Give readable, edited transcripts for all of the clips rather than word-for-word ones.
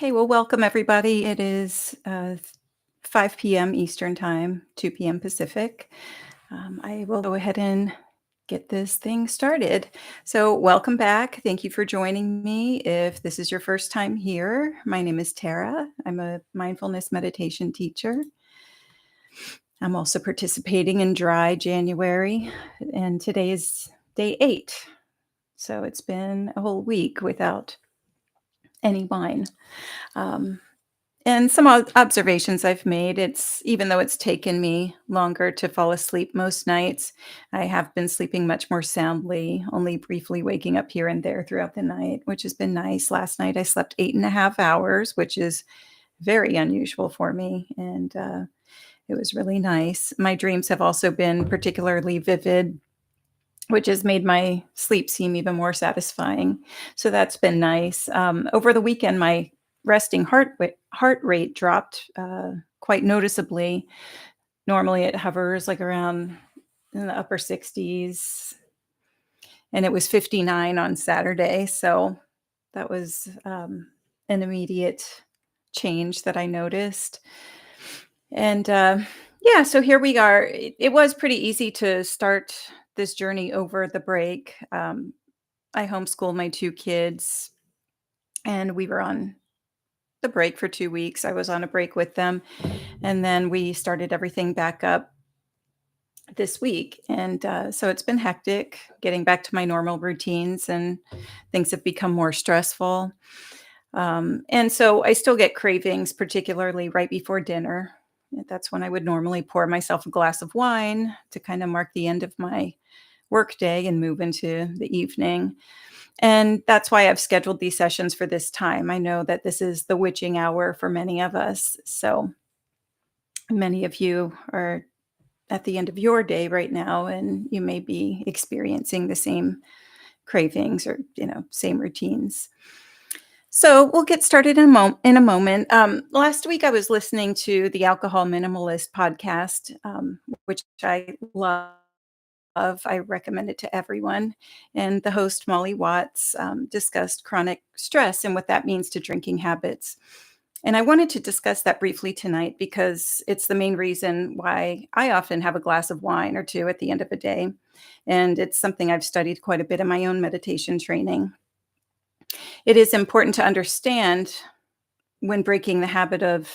Okay, well, welcome everybody. It is 5 p.m. Eastern Time, 2 p.m. Pacific. I will go ahead and get this thing started. So, welcome back. Thank you for joining me. If this is your first time here, my name is Tara. I'm a mindfulness meditation teacher. I'm also participating in Dry January, and today is day 8. So, it's been a whole week without any wine. Um, And some observations I've made, it's even though it's taken me longer to fall asleep most nights, I have been sleeping much more soundly, only briefly waking up here and there throughout the night, which has been nice. Last night I slept 8.5 hours, which is very unusual for me, and it was really nice. My dreams have also been particularly vivid, which has made my sleep seem even more satisfying. So that's been nice. Over the weekend, my resting heart rate dropped quite noticeably. Normally, it hovers like around in the upper 60s, and it was 59 on Saturday. So that was an immediate change that I noticed. And yeah, so here we are. It was pretty easy to start this journey over the break. I homeschooled my 2 kids, and we were on the break for 2 weeks. I was on a break with them, and then we started everything back up this week, and, so it's been hectic getting back to my normal routines, and things have become more stressful. And so I still get cravings, particularly right before dinner. That's when I would normally pour myself a glass of wine to kinda mark the end of my workday and move into the evening. And that's why I've scheduled these sessions for this time. I know that this is the witching hour for many of us. So many of you are at the end of your day right now, and you may be experiencing the same cravings or, same routines. So we'll get started in a moment. Last week, I was listening to the Alcohol Minimalist podcast, which I love. I recommend it to everyone. And the host, Molly Watts, discussed chronic stress and what that means to drinking habits. And I wanted to discuss that briefly tonight because it's the main reason why I often have a glass of wine or two at the end of a day. And it's something I've studied quite a bit in my own meditation training. It is important to understand when breaking the habit of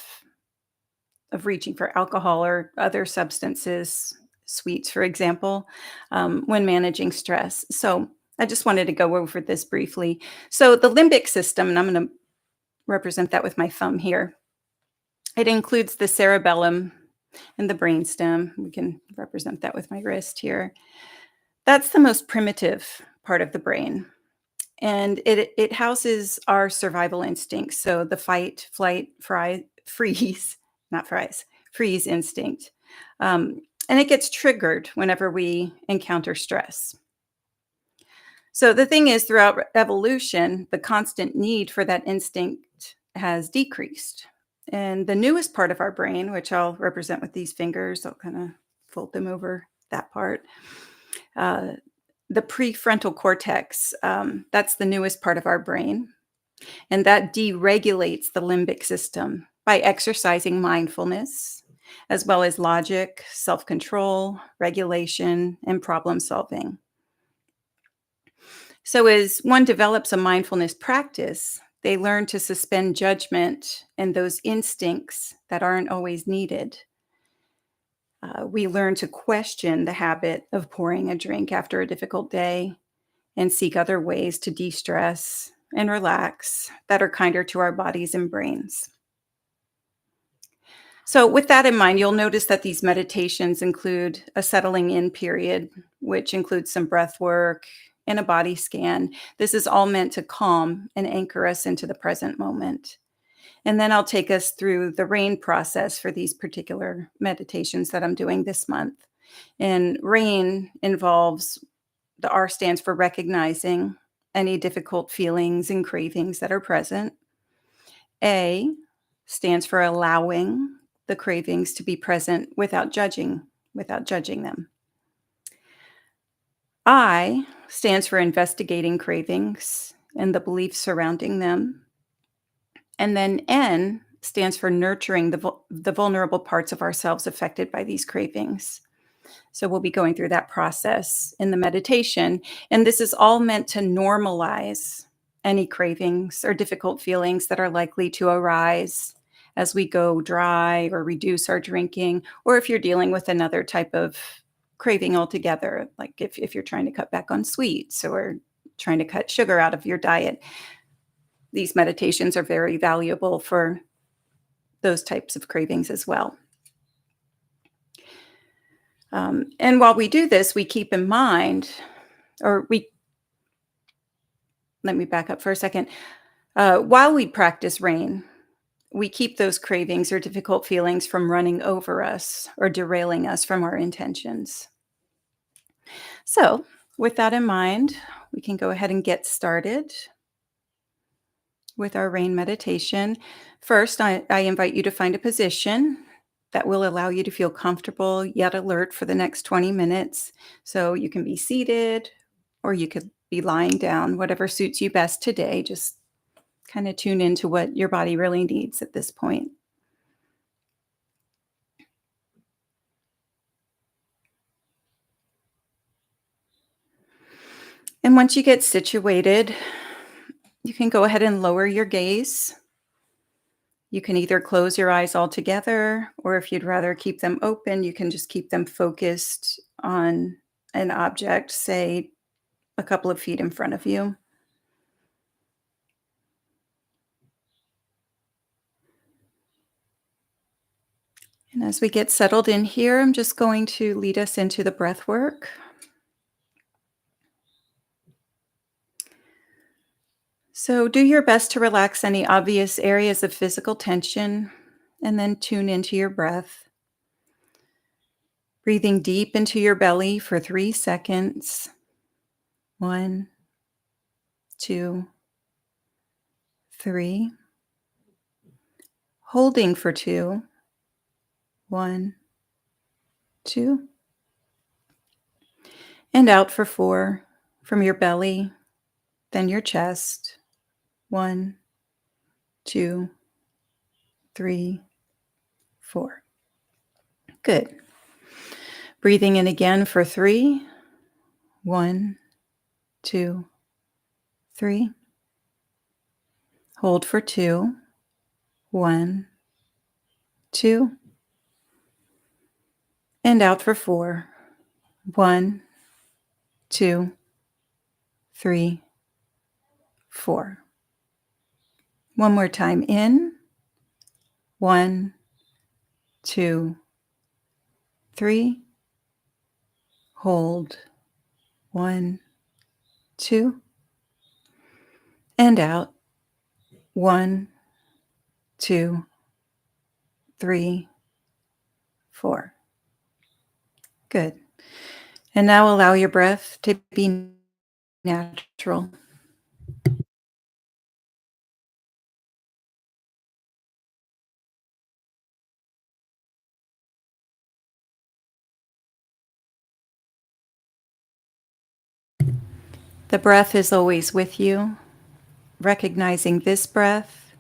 reaching for alcohol or other substances, sweets, for example, when managing stress. So I just wanted to go over this briefly. So the limbic system, and I'm going to represent that with my thumb here. It includes the cerebellum and the brainstem. We can represent that with my wrist here. That's the most primitive part of the brain. And it houses our survival instincts. So the fight, flight, freeze, not fries, freeze instinct. And it gets triggered whenever we encounter stress. So the thing is, throughout evolution, the constant need for that instinct has decreased. And the newest part of our brain, which I'll represent with these fingers, I'll kind of fold them over that part. Uh, the prefrontal cortex, that's the newest part of our brain. And that deregulates the limbic system by exercising mindfulness, as well as logic, self control, regulation, and problem solving. So, as one develops a mindfulness practice, they learn to suspend judgment and those instincts that aren't always needed. We learn to question the habit of pouring a drink after a difficult day and seek other ways to de stress and relax that are kinder to our bodies and brains. So, with that in mind, you'll notice that these meditations include a settling in period, which includes some breath work and a body scan. This is all meant to calm and anchor us into the present moment. And then I'll take us through the RAIN process for these particular meditations that I'm doing this month. And RAIN involves the R stands for recognizing any difficult feelings and cravings that are present. A stands for allowing the cravings to be present without judging them. I stands for investigating cravings and the beliefs surrounding them. And then N stands for nurturing the vulnerable parts of ourselves affected by these cravings. So we'll be going through that process in the meditation. And this is all meant to normalize any cravings or difficult feelings that are likely to arise as we go dry or reduce our drinking, or if you're dealing with another type of craving altogether, like if you're trying to cut back on sweets or trying to cut sugar out of your diet. These meditations are very valuable for those types of cravings as well. And while we do this, we keep in mind, or we let me back up for a second. While we practice rain, we keep those cravings or difficult feelings from running over us or derailing us from our intentions. So, with that in mind, we can go ahead and get started with our rain meditation. First, I invite you to find a position that will allow you to feel comfortable yet alert for the next 20 minutes. So you can be seated or you could be lying down, whatever suits you best today. Just kind of tune into what your body really needs at this point. And once you get situated, you can go ahead and lower your gaze. You can either close your eyes altogether, or if you'd rather keep them open, you can just keep them focused on an object, say a couple of feet in front of you. And as we get settled in here, I'm just going to lead us into the breath work. So do your best to relax any obvious areas of physical tension and then tune into your breath. Breathing deep into your belly for 3 seconds. 1, 2, 3. Holding for 2. 1, 2. And out for 4 from your belly, then your chest. 1, 2, 3, 4. Good. Breathing in again for 3. 1, 2, 3. Hold for 2. 1, 2. And out for 4. 1, 2, 3, 4. One more time in. 1, 2, 3. Hold. 1, 2. And out. 1, 2, 3, 4. Good. And now allow your breath to be natural. The breath is always with you, recognizing this breath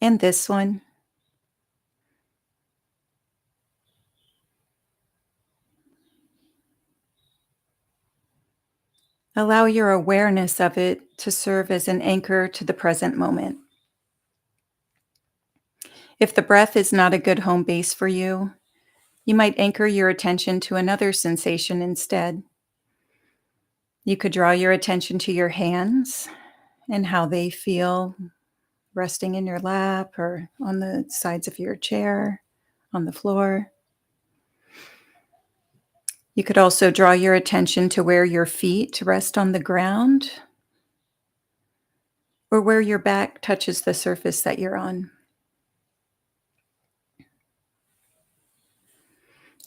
and this one. Allow your awareness of it to serve as an anchor to the present moment. If the breath is not a good home base for you, you might anchor your attention to another sensation instead. You could draw your attention to your hands and how they feel resting in your lap or on the sides of your chair, on the floor. You could also draw your attention to where your feet rest on the ground or where your back touches the surface that you're on.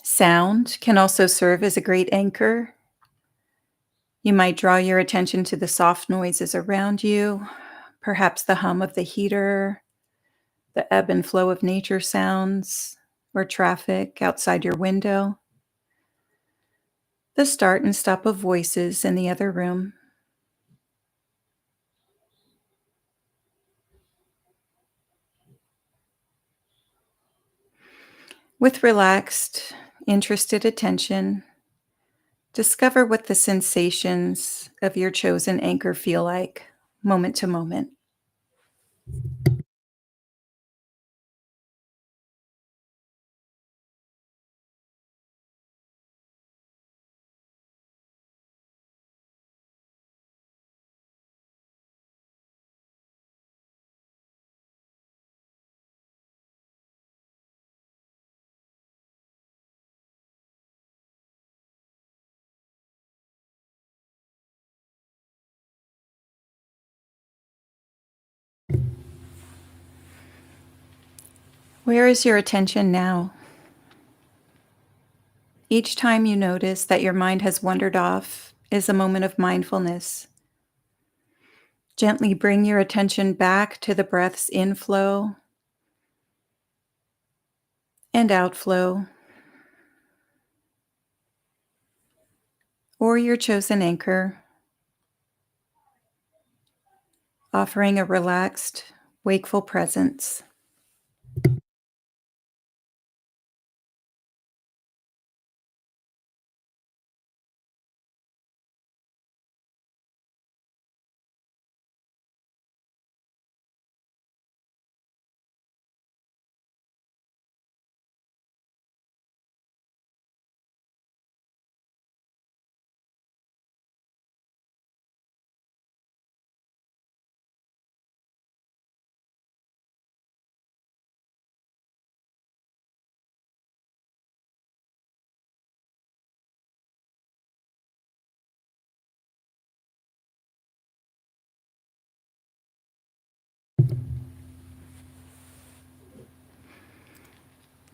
Sound can also serve as a great anchor. You might draw your attention to the soft noises around you, perhaps the hum of the heater, the ebb and flow of nature sounds, or traffic outside your window. the start and stop of voices in the other room. With relaxed, interested attention, discover what the sensations of your chosen anchor feel like, moment to moment. Where is your attention now? Each time you notice that your mind has wandered off is a moment of mindfulness. Gently bring your attention back to the breath's inflow and outflow, or your chosen anchor, offering a relaxed, wakeful presence.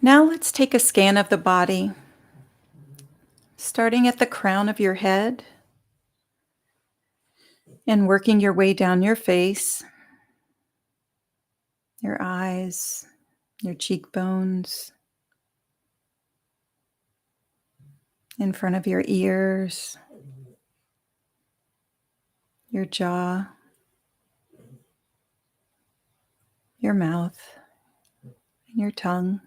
Now let's take a scan of the body, starting at the crown of your head and working your way down your face, your eyes, your cheekbones, in front of your ears, your jaw, your mouth, and your tongue.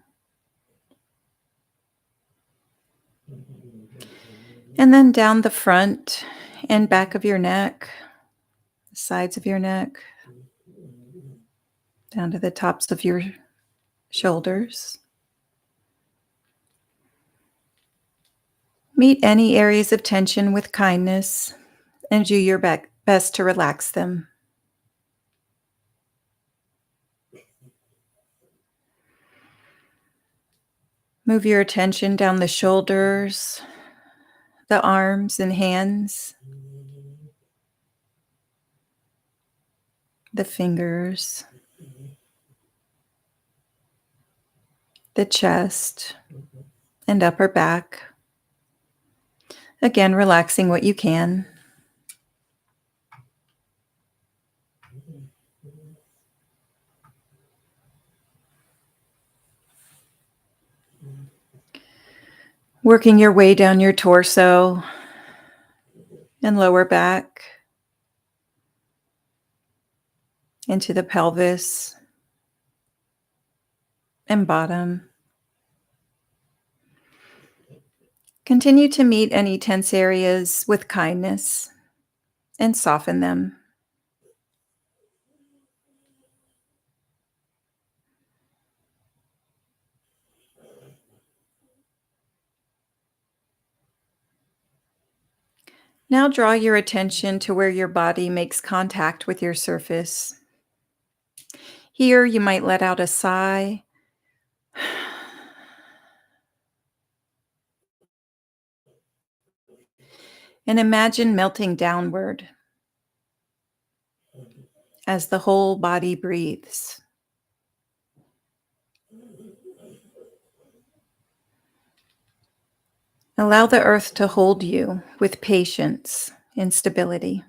And then down the front and back of your neck, the sides of your neck, down to the tops of your shoulders. Meet any areas of tension with kindness and do your best to relax them. Move your attention down the shoulders, the arms and hands, the fingers, the chest, and upper back. Again, relaxing what you can. Working your way down your torso and lower back into the pelvis and bottom. Continue to meet any tense areas with kindness and soften them. Now draw your attention to where your body makes contact with your surface. Here, you might let out a sigh and imagine melting downward as the whole body breathes. Allow the earth to hold you with patience and stability.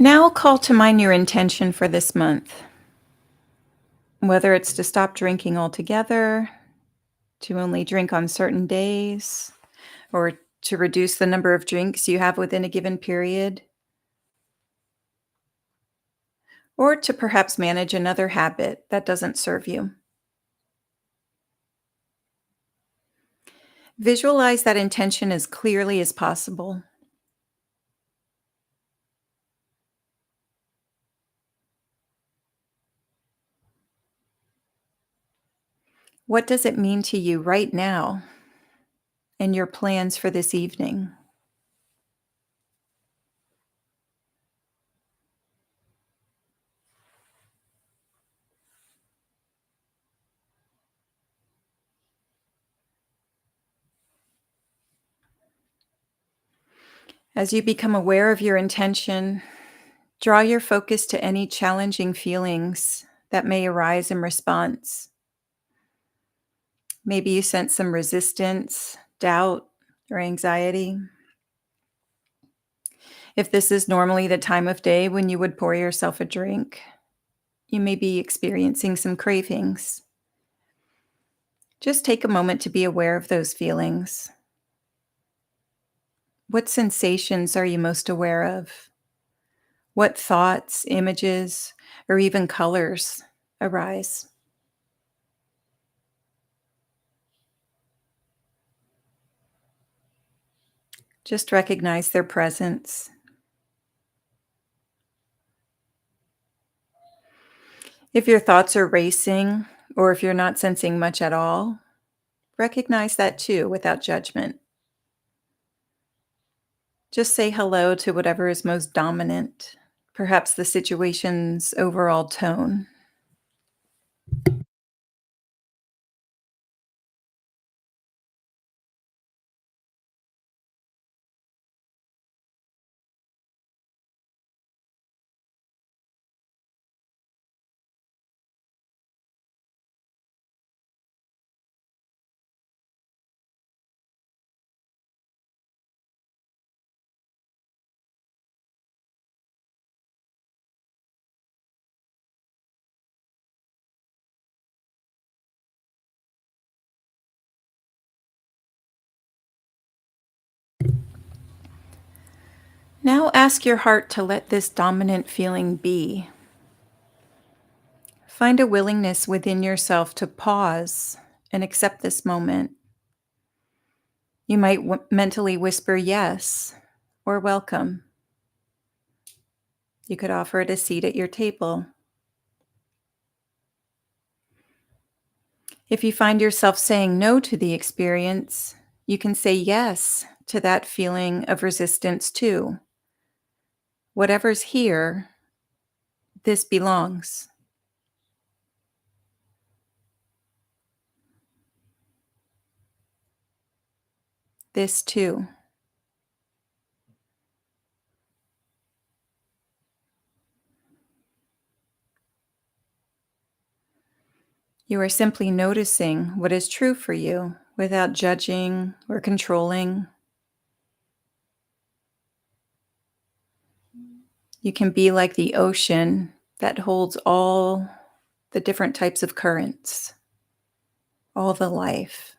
Now call to mind your intention for this month, whether it's to stop drinking altogether, to only drink on certain days, or to reduce the number of drinks you have within a given period, or to perhaps manage another habit that doesn't serve you. Visualize that intention as clearly as possible. What does it mean to you right now and your plans for this evening? As you become aware of your intention, draw your focus to any challenging feelings that may arise in response. Maybe you sense some resistance, doubt, or anxiety. If this is normally the time of day when you would pour yourself a drink, you may be experiencing some cravings. Just take a moment to be aware of those feelings. What sensations are you most aware of? What thoughts, images, or even colors arise? Just recognize their presence. If your thoughts are racing, or if you're not sensing much at all, recognize that too without judgment. Just say hello to whatever is most dominant, perhaps the situation's overall tone. Now ask your heart to let this dominant feeling be. Find a willingness within yourself to pause and accept this moment. You might mentally whisper yes or welcome. You could offer it a seat at your table. If you find yourself saying no to the experience, you can say yes to that feeling of resistance too. Whatever's here, this belongs. This too. You are simply noticing what is true for you without judging or controlling. You can be like the ocean that holds all the different types of currents, all the life.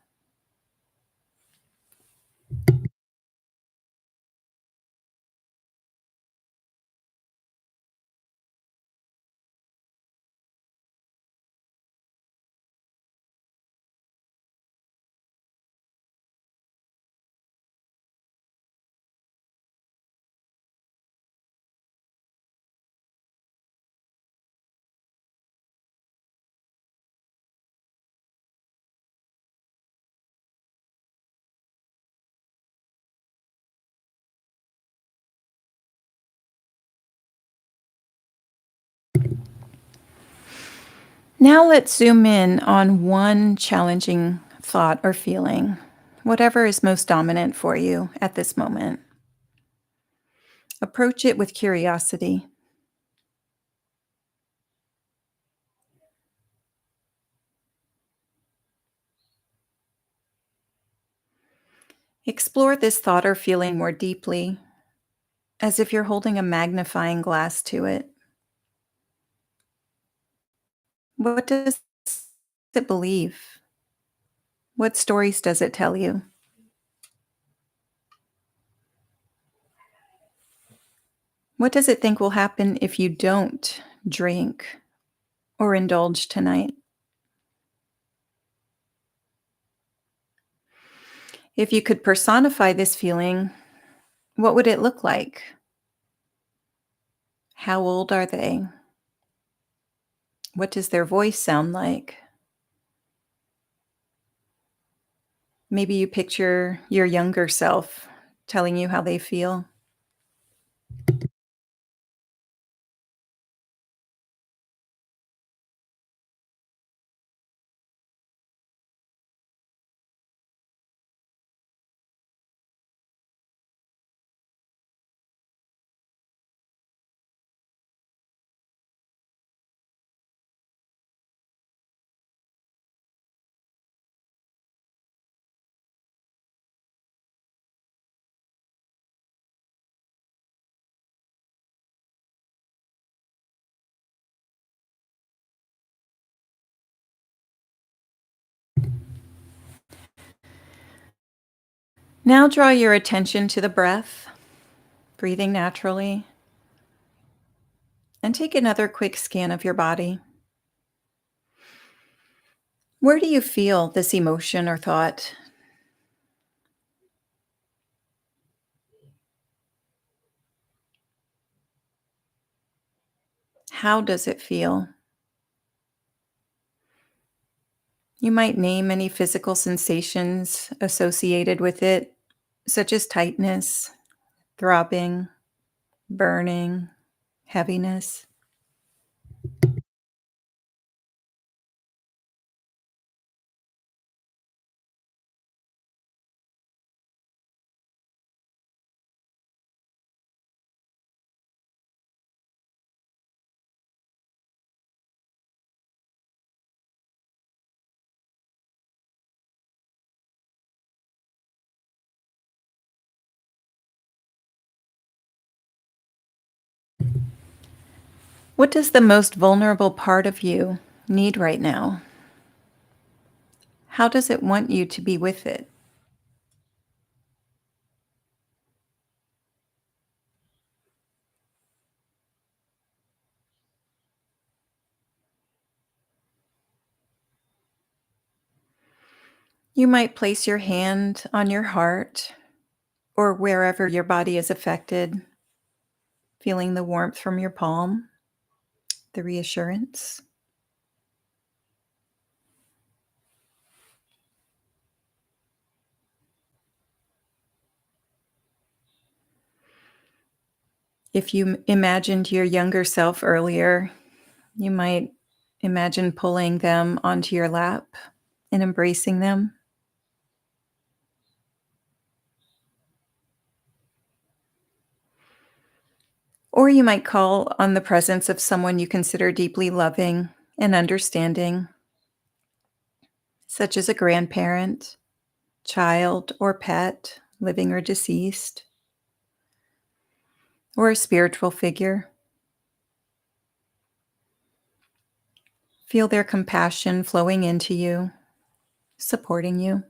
Now let's zoom in on one challenging thought or feeling, whatever is most dominant for you at this moment. Approach it with curiosity. Explore this thought or feeling more deeply. as if you're holding a magnifying glass to it. What does it believe? What stories does it tell you? What does it think will happen if you don't drink or indulge tonight? If you could personify this feeling, what would it look like? How old are they? What does their voice sound like? Maybe you picture your younger self telling you how they feel. Now draw your attention to the breath, breathing naturally, and take another quick scan of your body. Where do you feel this emotion or thought? How does it feel? You might name any physical sensations associated with it, such as tightness, throbbing, burning, heaviness. What does the most vulnerable part of you need right now? How does it want you to be with it? You might place your hand on your heart or wherever your body is affected, feeling the warmth from your palm, the reassurance. If you imagined your younger self earlier, you might imagine pulling them onto your lap and embracing them. Or you might call on the presence of someone you consider deeply loving and understanding, such as a grandparent, child, or pet, living or deceased, or a spiritual figure. Feel their compassion flowing into you, supporting you.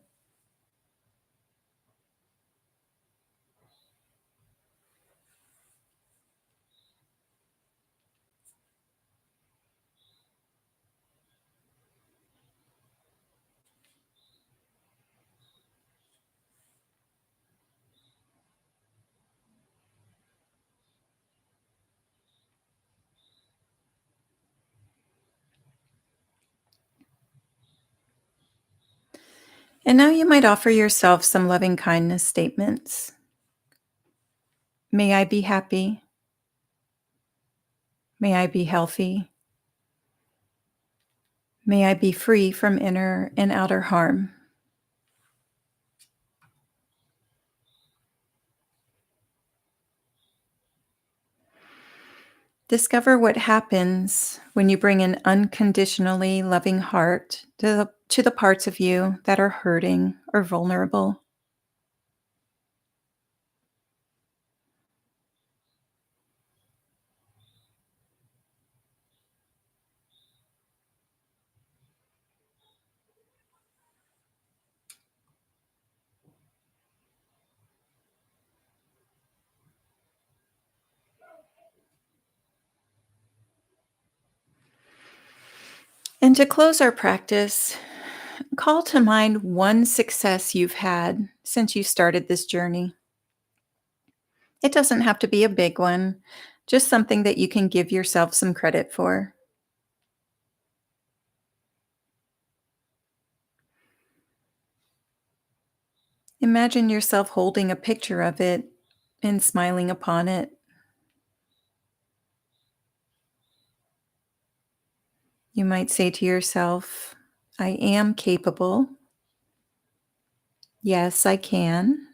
And now you might offer yourself some loving kindness statements. May I be happy. May I be healthy. May I be free from inner and outer harm. Discover what happens when you bring an unconditionally loving heart to the parts of you that are hurting or vulnerable. And to close our practice, call to mind one success you've had since you started this journey. It doesn't have to be a big one, just something that you can give yourself some credit for. Imagine yourself holding a picture of it and smiling upon it. You might say to yourself, I am capable. Yes, I can.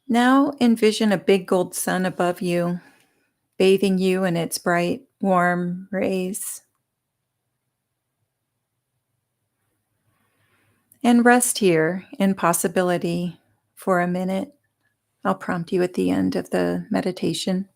Now envision a big gold sun above you, bathing you in its bright, warm rays. And rest here in possibility for a minute. I'll prompt you at the end of the meditation.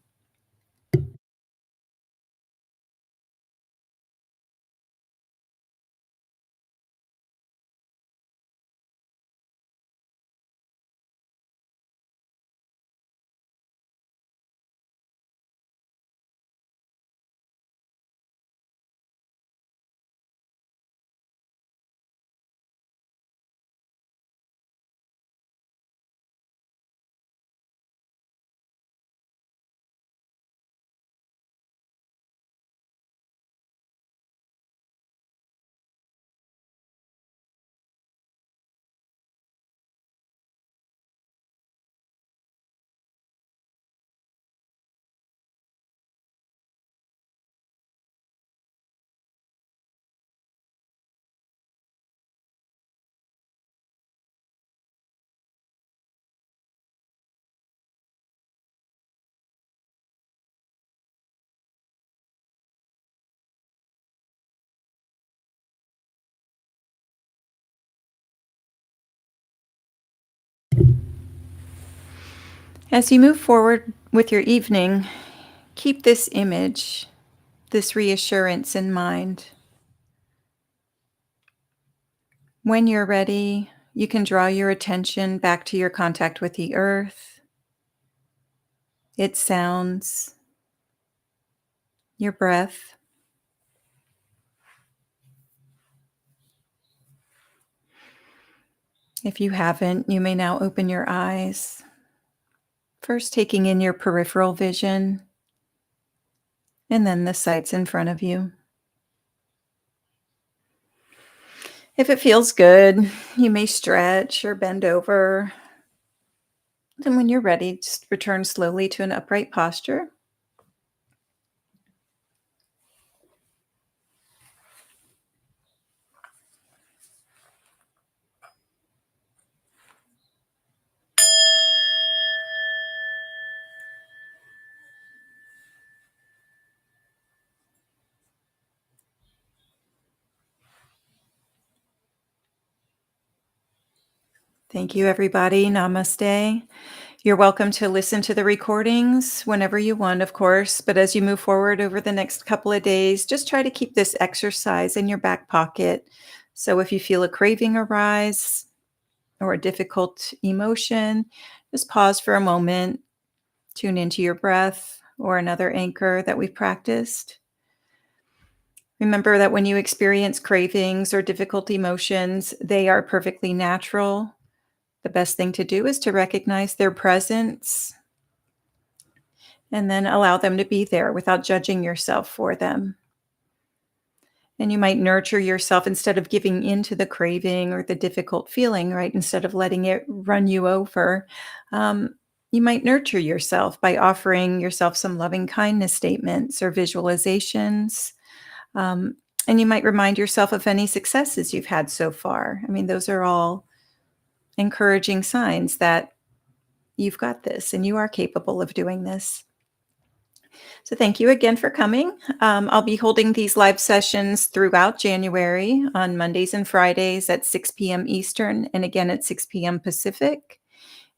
As you move forward with your evening, keep this image, this reassurance in mind. When you're ready, you can draw your attention back to your contact with the earth, its sounds, your breath. If you haven't, you may now open your eyes, first taking in your peripheral vision and then the sights in front of you. If it feels good, you may stretch or bend over. And when you're ready, just return slowly to an upright posture. Thank you, everybody. Namaste. You're welcome to listen to the recordings whenever you want, of course. But as you move forward over the next couple of days, just try to keep this exercise in your back pocket. So if you feel a craving arise or a difficult emotion, just pause for a moment, tune into your breath or another anchor that we've practiced. Remember that when you experience cravings or difficult emotions, they are perfectly natural. The best thing to do is to recognize their presence and then allow them to be there without judging yourself for them. And you might nurture yourself instead of giving into the craving or the difficult feeling, right? Instead of letting it run you over, you might nurture yourself by offering yourself some loving kindness statements or visualizations. Um, and you might remind yourself of any successes you've had so far. I mean, those are all encouraging signs that you've got this and you are capable of doing this. So thank you again for coming. I'll be holding these live sessions throughout January on Mondays and Fridays at 6 p.m. Eastern and again at 6 p.m. Pacific,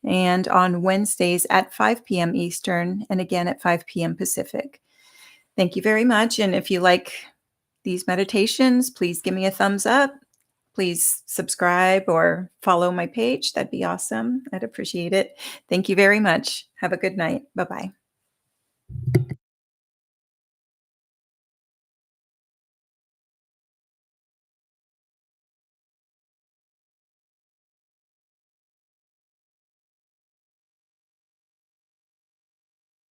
and on Wednesdays at 5 p.m. Eastern and again at 5 p.m. Pacific. Thank you very much. And if you like these meditations, please give me a thumbs up. Please subscribe or follow my page. That'd be awesome. I'd appreciate it. Thank you very much. Have a good night. Bye bye.